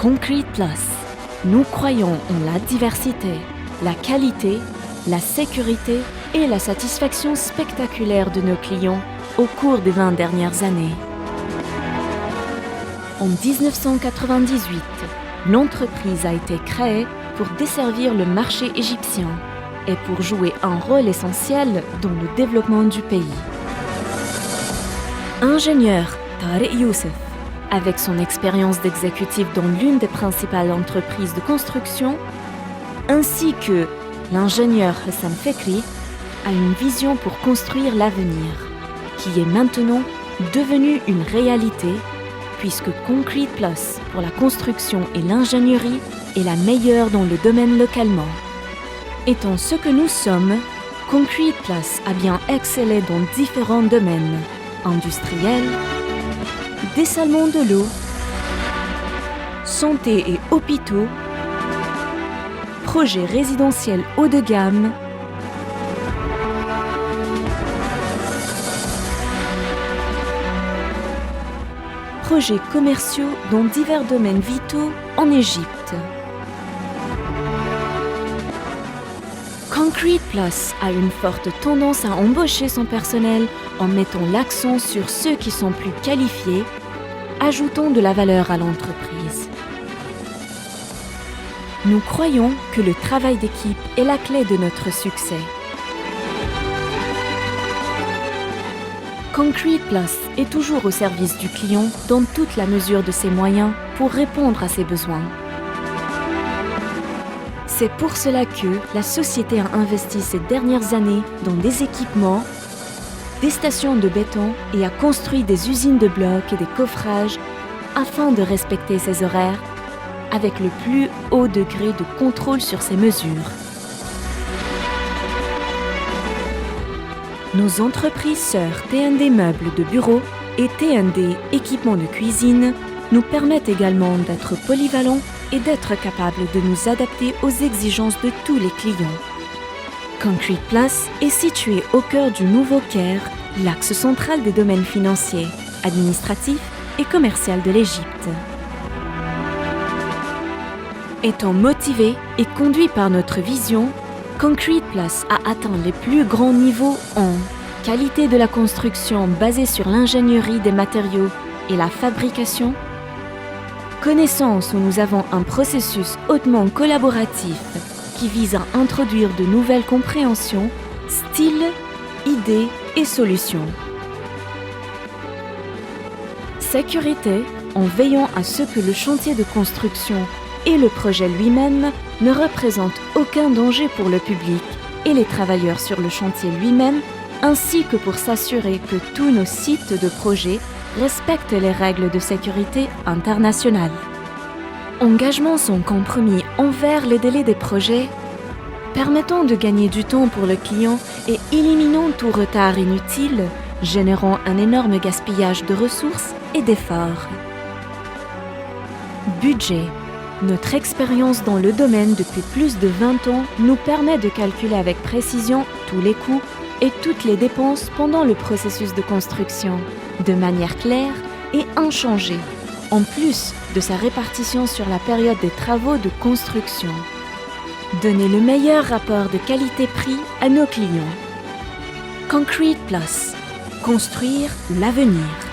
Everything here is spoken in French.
Concrete Plus. Nous croyons en la diversité, la qualité, la sécurité et la satisfaction spectaculaire de nos clients au cours des 20 dernières années. En 1998, l'entreprise a été créée pour desservir le marché égyptien et pour jouer un rôle essentiel dans le développement du pays. Ingénieur Tariq Youssef, avec son expérience d'exécutif dans l'une des principales entreprises de construction, ainsi que l'ingénieur Hassan Fekri, a une vision pour construire l'avenir, qui est maintenant devenue une réalité, puisque Concrete Plus pour la construction et l'ingénierie est la meilleure dans le domaine localement. Étant ce que nous sommes, Concrete Plus a bien excellé dans différents domaines industriels, dessalement de l'eau, santé et hôpitaux, projets résidentiels haut de gamme, projets commerciaux dans divers domaines vitaux en Égypte. Concrete Plus a une forte tendance à embaucher son personnel en mettant l'accent sur ceux qui sont plus qualifiés, ajoutant de la valeur à l'entreprise. Nous croyons que le travail d'équipe est la clé de notre succès. Concrete Plus est toujours au service du client dans toute la mesure de ses moyens pour répondre à ses besoins. C'est pour cela que la société a investi ces dernières années dans des équipements, des stations de béton et a construit des usines de blocs et des coffrages afin de respecter ses horaires avec le plus haut degré de contrôle sur ces mesures. Nos entreprises sœurs T&D Meubles de bureau et T&D Équipements de cuisine nous permettent également d'être polyvalents et d'être capables de nous adapter aux exigences de tous les clients. Concrete Plus est situé au cœur du nouveau Caire, l'axe central des domaines financiers, administratifs et commerciaux de l'Égypte. Étant motivé et conduit par notre vision, Concrete Plus a atteint les plus grands niveaux en qualité de la construction basée sur l'ingénierie des matériaux et la fabrication, connaissance où nous avons un processus hautement collaboratif qui vise à introduire de nouvelles compréhensions, styles, idées et solutions. Sécurité, en veillant à ce que le chantier de construction et le projet lui-même ne représentent aucun danger pour le public et les travailleurs sur le chantier lui-même, ainsi que pour s'assurer que tous nos sites de projet respectent les règles de sécurité internationales. Engagement sans compromis envers les délais des projets, permettant de gagner du temps pour le client et éliminant tout retard inutile, générant un énorme gaspillage de ressources et d'efforts. Budget. Notre expérience dans le domaine depuis plus de 20 ans nous permet de calculer avec précision tous les coûts et toutes les dépenses pendant le processus de construction, de manière claire et inchangée, en plus de sa répartition sur la période des travaux de construction. Donner le meilleur rapport de qualité-prix à nos clients. Concrete Plus. Construire l'avenir.